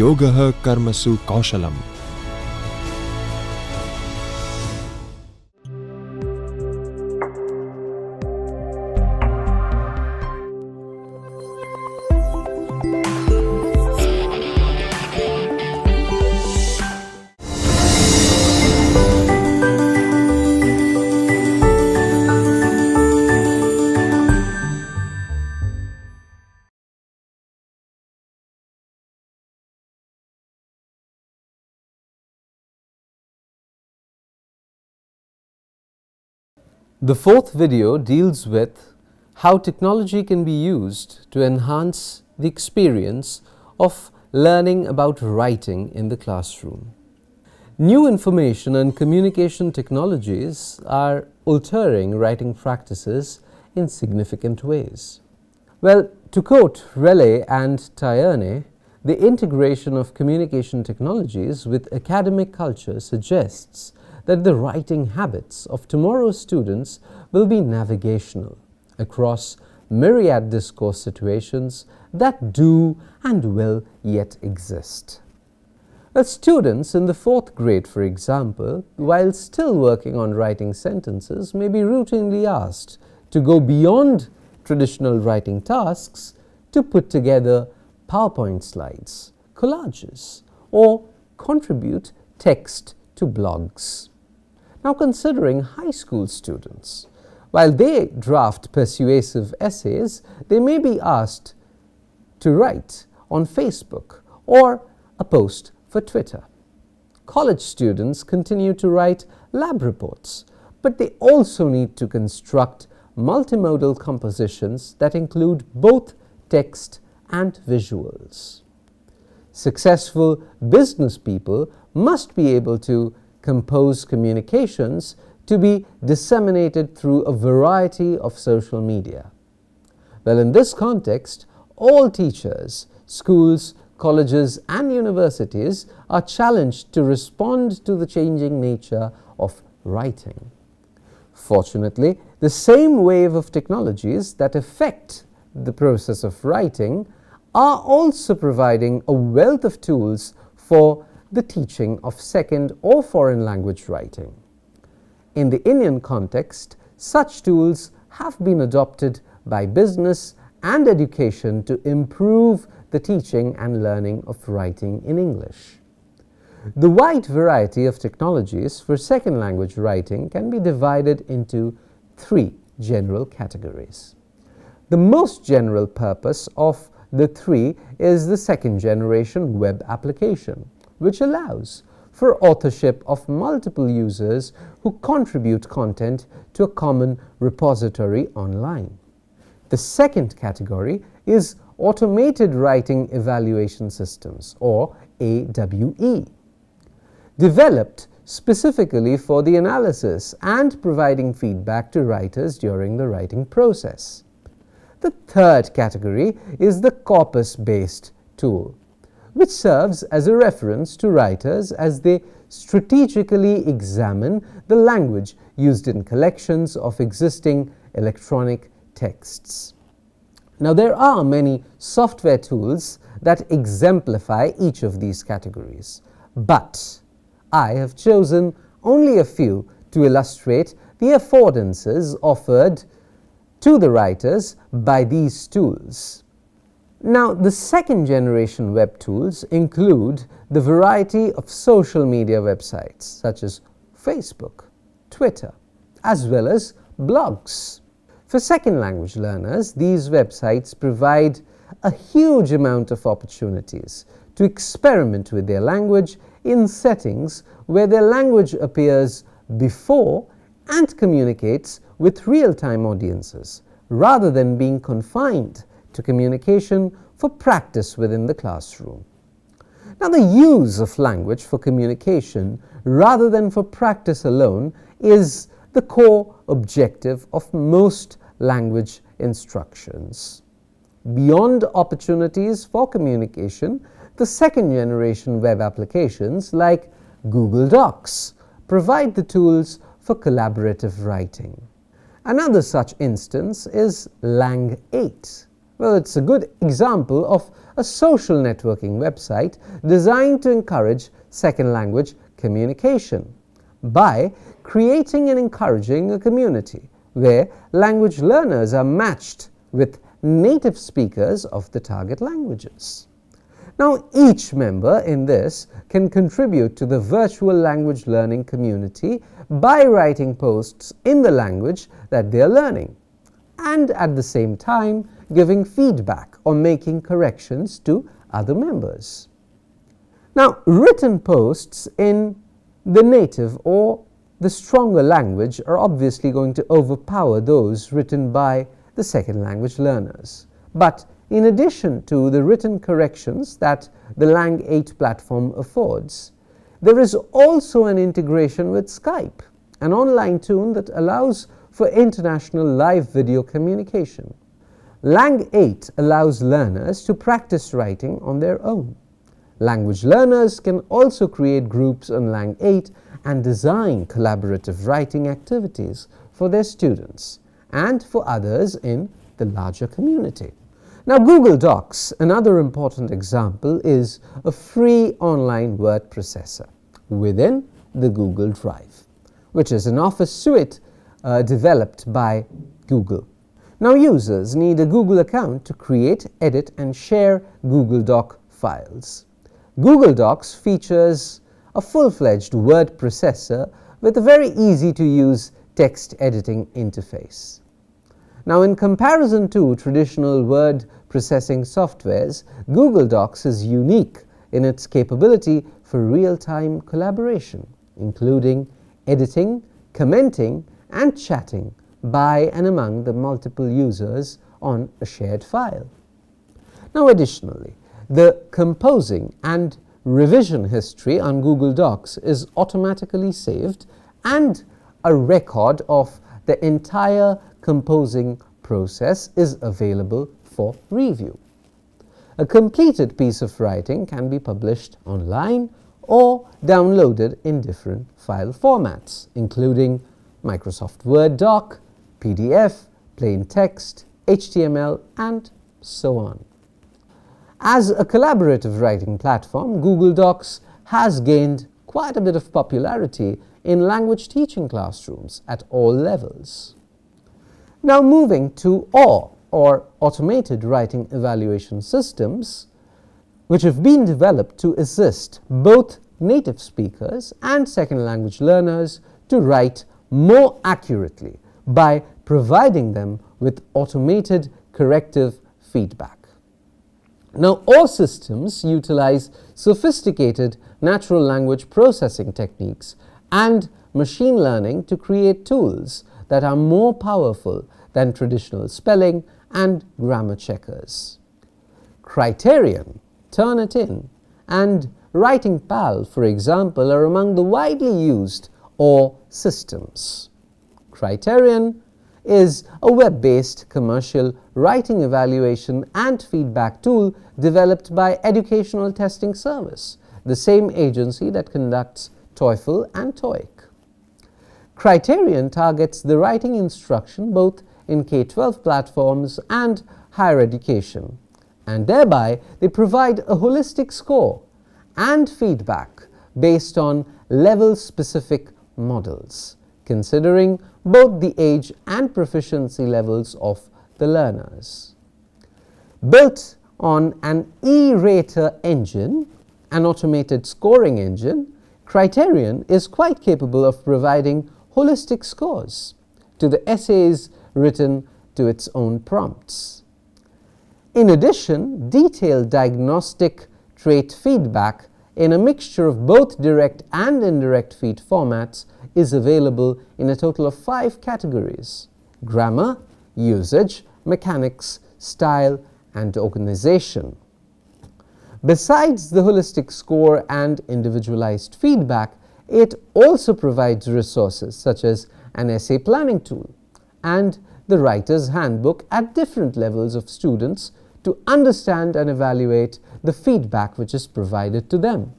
Yogah Karmasu Kaushalam. The fourth video deals with how technology can be used to enhance the experience of learning about writing in the classroom. New information and communication technologies are altering writing practices in significant ways. Well, to quote Raleigh and Tierney, the integration of communication technologies with academic culture suggests that the writing habits of tomorrow's students will be navigational across myriad discourse situations that do and will yet exist. Well, students in the fourth grade, for example, while still working on writing sentences, may be routinely asked to go beyond traditional writing tasks to put together PowerPoint slides, collages, or contribute text to blogs. Now, considering high school students, while they draft persuasive essays, they may be asked to write on Facebook or a post for Twitter. College students continue to write lab reports, but they also need to construct multimodal compositions that include both text and visuals. Successful business people must be able to compose communications to be disseminated through a variety of social media. Well, in this context, all teachers, schools, colleges, and universities are challenged to respond to the changing nature of writing. Fortunately, the same wave of technologies that affect the process of writing are also providing a wealth of tools for the teaching of second or foreign language writing. In the Indian context, such tools have been adopted by business and education to improve the teaching and learning of writing in English. The wide variety of technologies for second language writing can be divided into three general categories. The most general purpose of the three is the second generation web application, which allows for authorship of multiple users who contribute content to a common repository online. The second category is Automated Writing Evaluation Systems, or AWE, developed specifically for the analysis and providing feedback to writers during the writing process. The third category is the corpus-based tool, which serves as a reference to writers as they strategically examine the language used in collections of existing electronic texts. Now, there are many software tools that exemplify each of these categories, but I have chosen only a few to illustrate the affordances offered to the writers by these tools. Now, the second generation web tools include the variety of social media websites such as Facebook, Twitter, as well as blogs. For second language learners, these websites provide a huge amount of opportunities to experiment with their language in settings where their language appears before and communicates with real-time audiences, rather than being confined to communication for practice within the classroom. Now, the use of language for communication rather than for practice alone is the core objective of most language instructions. Beyond opportunities for communication, the second generation web applications like Google Docs provide the tools for collaborative writing. Another such instance is Lang 8, Well, it's a good example of a social networking website designed to encourage second language communication by creating and encouraging a community where language learners are matched with native speakers of the target languages. Now, each member in this can contribute to the virtual language learning community by writing posts in the language that they are learning, and at the same time giving feedback or making corrections to other members. Now, written posts in the native or the stronger language are obviously going to overpower those written by the second language learners. But in addition to the written corrections that the Lang 8 platform affords, there is also an integration with Skype, an online tool that allows for international live video communication. Lang 8 allows learners to practice writing on their own. Language learners can also create groups on Lang 8 and design collaborative writing activities for their students and for others in the larger community. Now, Google Docs, another important example, is a free online word processor within the Google Drive, which is an office suite developed by Google. Now, users need a Google account to create, edit, and share Google Doc files. Google Docs features a full-fledged word processor with a very easy-to-use text editing interface. Now, in comparison to traditional word processing softwares, Google Docs is unique in its capability for real-time collaboration, including editing, commenting, and chatting by and among the multiple users on a shared file. Now, additionally, the composing and revision history on Google Docs is automatically saved, and a record of the entire composing process is available for review. A completed piece of writing can be published online or downloaded in different file formats, including Microsoft Word doc, PDF, plain text, HTML, and so on. As a collaborative writing platform, Google Docs has gained quite a bit of popularity in language teaching classrooms at all levels. Now, moving to OR, or Automated Writing Evaluation Systems, which have been developed to assist both native speakers and second language learners to write more accurately by providing them with automated corrective feedback. Now, OR systems utilize sophisticated natural language processing techniques and machine learning to create tools that are more powerful than traditional spelling and grammar checkers. Criterion, Turnitin, and WritingPal, for example, are among the widely used OR systems. Criterion is a web-based commercial writing evaluation and feedback tool developed by Educational Testing Service, the same agency that conducts TOEFL and TOEIC. Criterion targets the writing instruction both in K-12 platforms and higher education, and thereby they provide a holistic score and feedback based on level-specific models, considering both the age and proficiency levels of the learners. Built on an E-rater engine, an automated scoring engine, Criterion is quite capable of providing holistic scores to the essays written to its own prompts. In addition, detailed diagnostic trait feedback in a mixture of both direct and indirect feed formats is available in a total of 5 categories: grammar, usage, mechanics, style, and organization. Besides the holistic score and individualized feedback, it also provides resources such as an essay planning tool and the writer's handbook at different levels of students to understand and evaluate the feedback which is provided to them.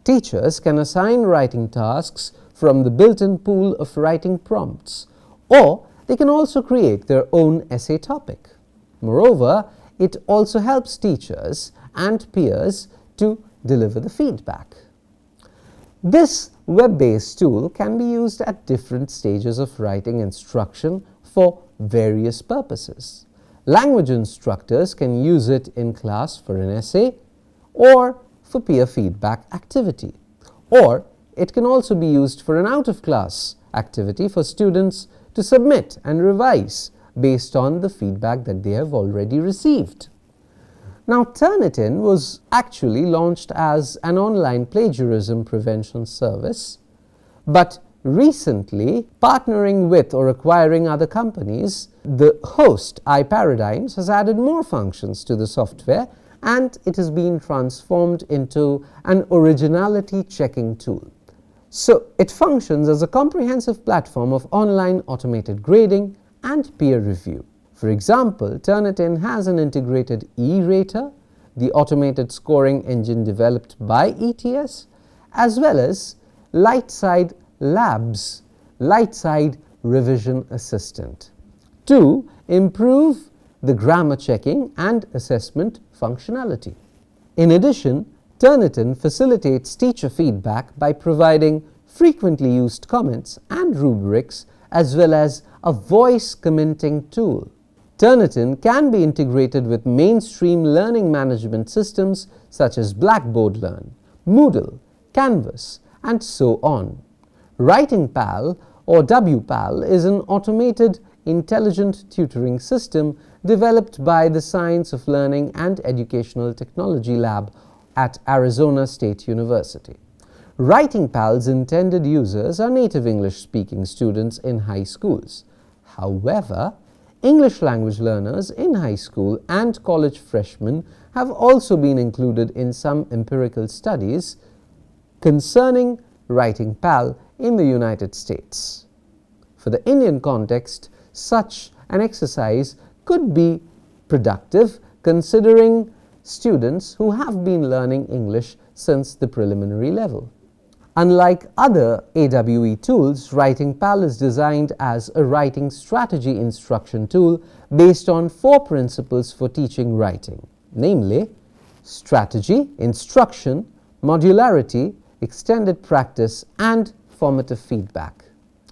Teachers can assign writing tasks from the built-in pool of writing prompts, or they can also create their own essay topic. Moreover, it also helps teachers and peers to deliver the feedback. This web-based tool can be used at different stages of writing instruction for various purposes. Language instructors can use it in class for an essay or for peer feedback activity, or it can also be used for an out-of-class activity for students to submit and revise based on the feedback that they have already received. Now, Turnitin was actually launched as an online plagiarism prevention service, but recently, partnering with or acquiring other companies, the host iParadigms has added more functions to the software, and it has been transformed into an originality checking tool. So it functions as a comprehensive platform of online automated grading and peer review. For example, Turnitin has an integrated e-rater, the automated scoring engine developed by ETS, as well as Lightside Labs, Lightside Revision Assistant, to improve the grammar checking and assessment functionality. In addition, Turnitin facilitates teacher feedback by providing frequently used comments and rubrics, as well as a voice commenting tool. Turnitin can be integrated with mainstream learning management systems such as Blackboard Learn, Moodle, Canvas, and so on. WritingPal or WPAL is an automated intelligent tutoring system developed by the Science of Learning and Educational Technology Lab at Arizona State University. WritingPal's intended users are native English-speaking students in high schools. However, English language learners in high school and college freshmen have also been included in some empirical studies concerning WritingPal in the United States. For the Indian context, such an exercise could be productive considering students who have been learning English since the preliminary level. Unlike other AWE tools, WritingPal is designed as a writing strategy instruction tool based on 4 principles for teaching writing, namely strategy, instruction, modularity, extended practice, and formative feedback.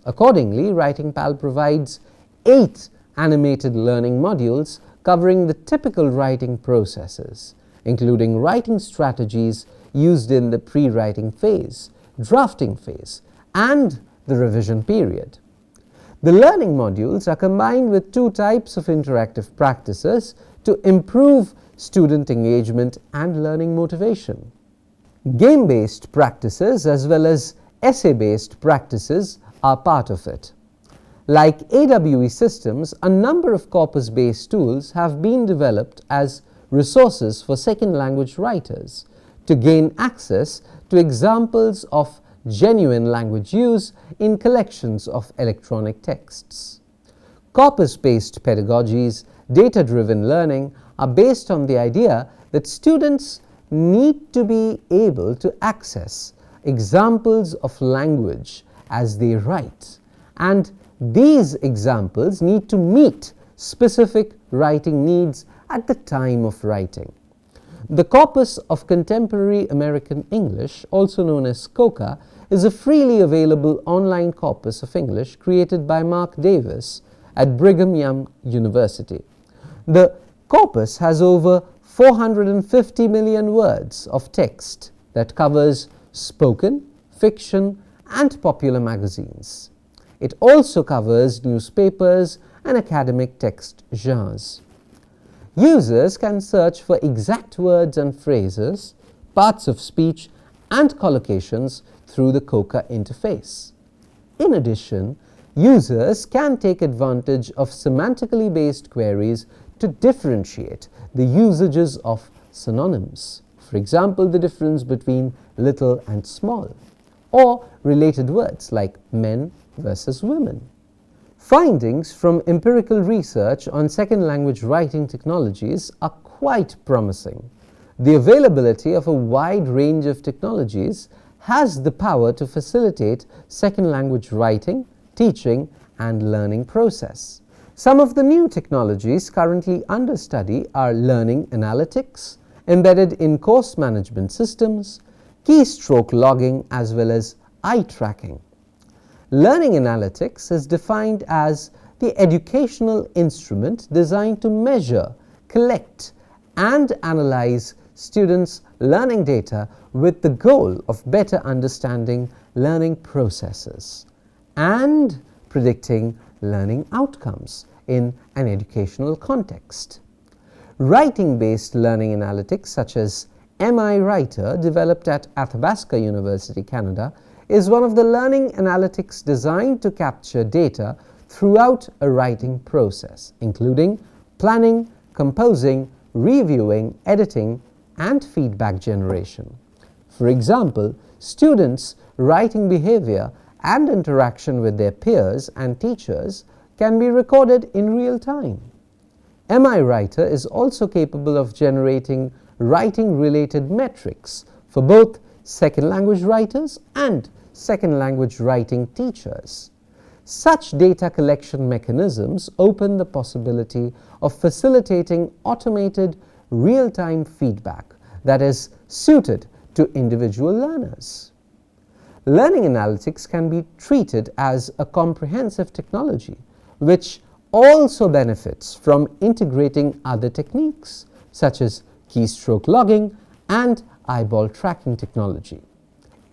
Accordingly, WritingPal provides 8 animated learning modules covering the typical writing processes, including writing strategies used in the pre-writing phase, drafting phase, and the revision period. The learning modules are combined with 2 types of interactive practices to improve student engagement and learning motivation. Game-based practices as well as essay-based practices are part of it. Like AWE systems, a number of corpus-based tools have been developed as resources for second language writers to gain access to examples of genuine language use in collections of electronic texts. Corpus-based pedagogies, data-driven learning are based on the idea that students need to be able to access examples of language as they write, and these examples need to meet specific writing needs at the time of writing. The Corpus of Contemporary American English, also known as COCA, is a freely available online corpus of English created by Mark Davis at Brigham Young University. The corpus has over 450 million words of text that covers spoken, fiction, and popular magazines. It also covers newspapers and academic text genres. Users can search for exact words and phrases, parts of speech, and collocations through the COCA interface. In addition, users can take advantage of semantically based queries to differentiate the usages of synonyms. For example, the difference between little and small, or related words like men versus women. Findings from empirical research on second language writing technologies are quite promising. The availability of a wide range of technologies has the power to facilitate second language writing, teaching, and learning process. Some of the new technologies currently under study are learning analytics, embedded in course management systems, keystroke logging, as well as eye tracking. Learning analytics is defined as the educational instrument designed to measure, collect, and analyze students' learning data with the goal of better understanding learning processes and predicting learning outcomes in an educational context. Writing-based learning analytics such as MI Writer, developed at Athabasca University, Canada, is one of the learning analytics designed to capture data throughout a writing process, including planning, composing, reviewing, editing, and feedback generation. For example, students' writing behavior and interaction with their peers and teachers can be recorded in real time. MI Writer is also capable of generating writing-related metrics for both second language writers and second language writing teachers. Such data collection mechanisms open the possibility of facilitating automated real-time feedback that is suited to individual learners. Learning analytics can be treated as a comprehensive technology which also benefits from integrating other techniques such as keystroke logging and eyeball tracking technology.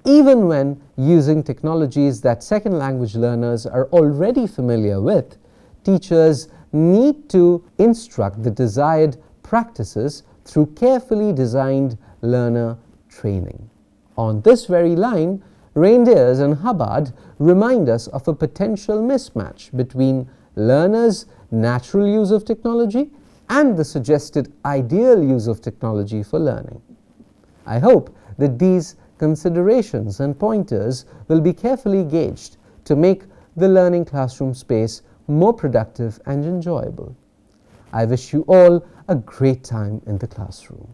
Even when using technologies that second language learners are already familiar with, teachers need to instruct the desired practices through carefully designed learner training. On this very line, Reindeers and Hubbard remind us of a potential mismatch between learners' natural use of technology and the suggested ideal use of technology for learning. I hope that these considerations and pointers will be carefully gauged to make the learning classroom space more productive and enjoyable. I wish you all a great time in the classroom.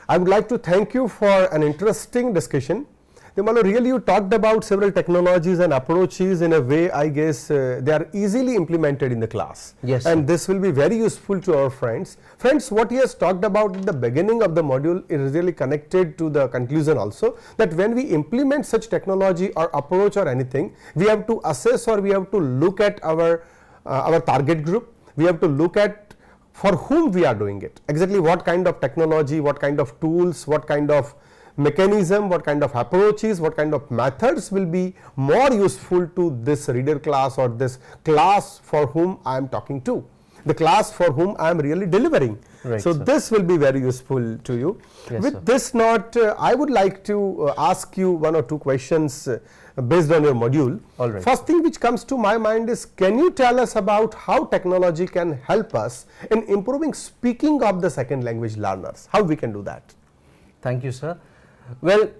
I would like to thank you for an interesting discussion. Really, you talked about several technologies and approaches in a way, I guess, they are easily implemented in the class. Yes, and sir. this will be very useful to our friends. Friends, what he has talked about at the beginning of the module is really connected to the conclusion also, that when we implement such technology or approach or anything, we have to assess or we have to look at our target group. We have to look at for whom we are doing it, exactly what kind of technology, what kind of tools, what kind of mechanism, what kind of approaches, what kind of methods will be more useful to this reader class or this class for whom I am talking to, the class for whom I am really delivering. Right, so sir. this will be very useful to you. Yes, With sir. this note, I would like to ask you one or two questions based on your module. All right. First thing which comes to my mind is, can you tell us about how technology can help us in improving speaking of the second language learners? How we can do that? Thank you, sir. Well,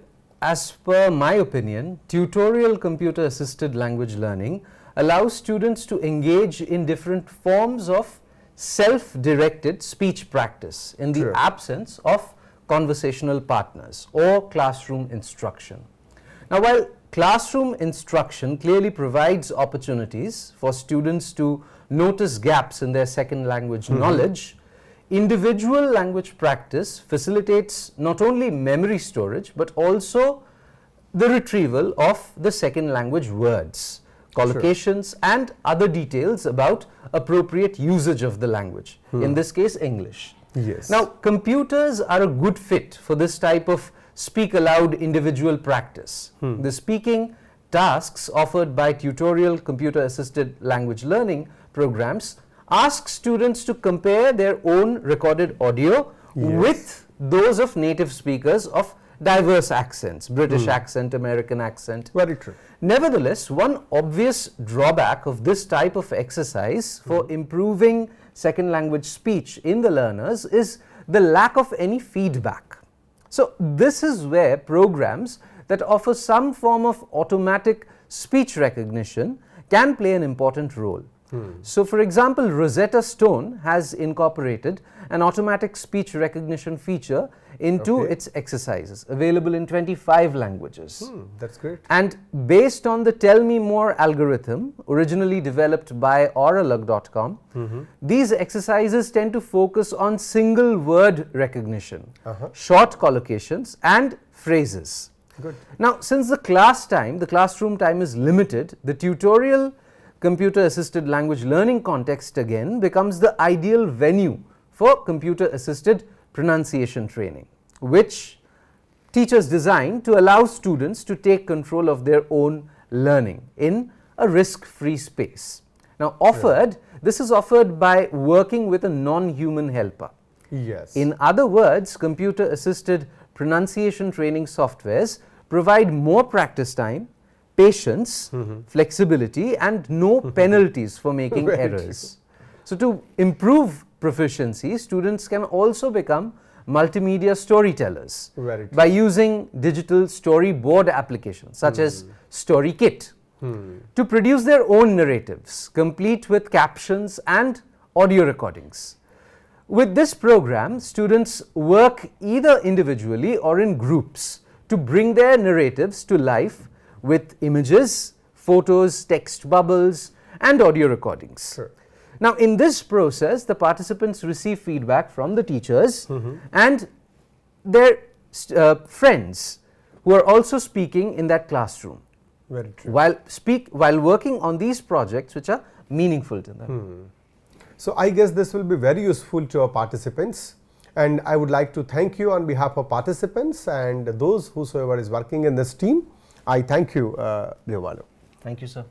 as per my opinion, tutorial computer assisted language learning allows students to engage in different forms of self-directed speech practice in the True. absence of conversational partners or classroom instruction. Now, while classroom instruction clearly provides opportunities for students to notice gaps in their second language knowledge, individual language practice facilitates not only memory storage but also the retrieval of the second language words, collocations, and other details about appropriate usage of the language, in this case English. Yes. Now, computers are a good fit for this type of speak aloud individual practice. The speaking tasks offered by tutorial computer assisted language learning programs ask students to compare their own recorded audio with those of native speakers of diverse accents, British accent, American accent. Very true. Nevertheless, one obvious drawback of this type of exercise for improving second language speech in the learners is the lack of any feedback. So this is where programs that offer some form of automatic speech recognition can play an important role. So for example, Rosetta Stone has incorporated an automatic speech recognition feature into Okay. its exercises, available in 25 languages. That's great. And based on the Tell Me More algorithm, originally developed by Oralog.com, these exercises tend to focus on single word recognition, short collocations, and phrases. Good. Now, since the classroom time is limited, the tutorial computer assisted language learning context again becomes the ideal venue for computer assisted pronunciation training, which teachers design to allow students to take control of their own learning in a risk-free space. Now, this is offered by working with a non-human helper. Yes. In other words, computer assisted pronunciation training softwares provide more practice time, patience, flexibility, and no penalties for making Very errors. So, to improve proficiency, students can also become multimedia storytellers Very true. by using digital storyboard applications such as StoryKit to produce their own narratives, complete with captions and audio recordings. With this program, students work either individually or in groups to bring their narratives to life with images, photos, text bubbles, and audio recordings. Sure. Now, in this process, the participants receive feedback from the teachers and their friends who are also speaking in that classroom Very true. while working on these projects which are meaningful to them. So, I guess this will be very useful to our participants, and I would like to thank you on behalf of participants and those whosoever is working in this team. I thank you, Devalu. Thank you, sir.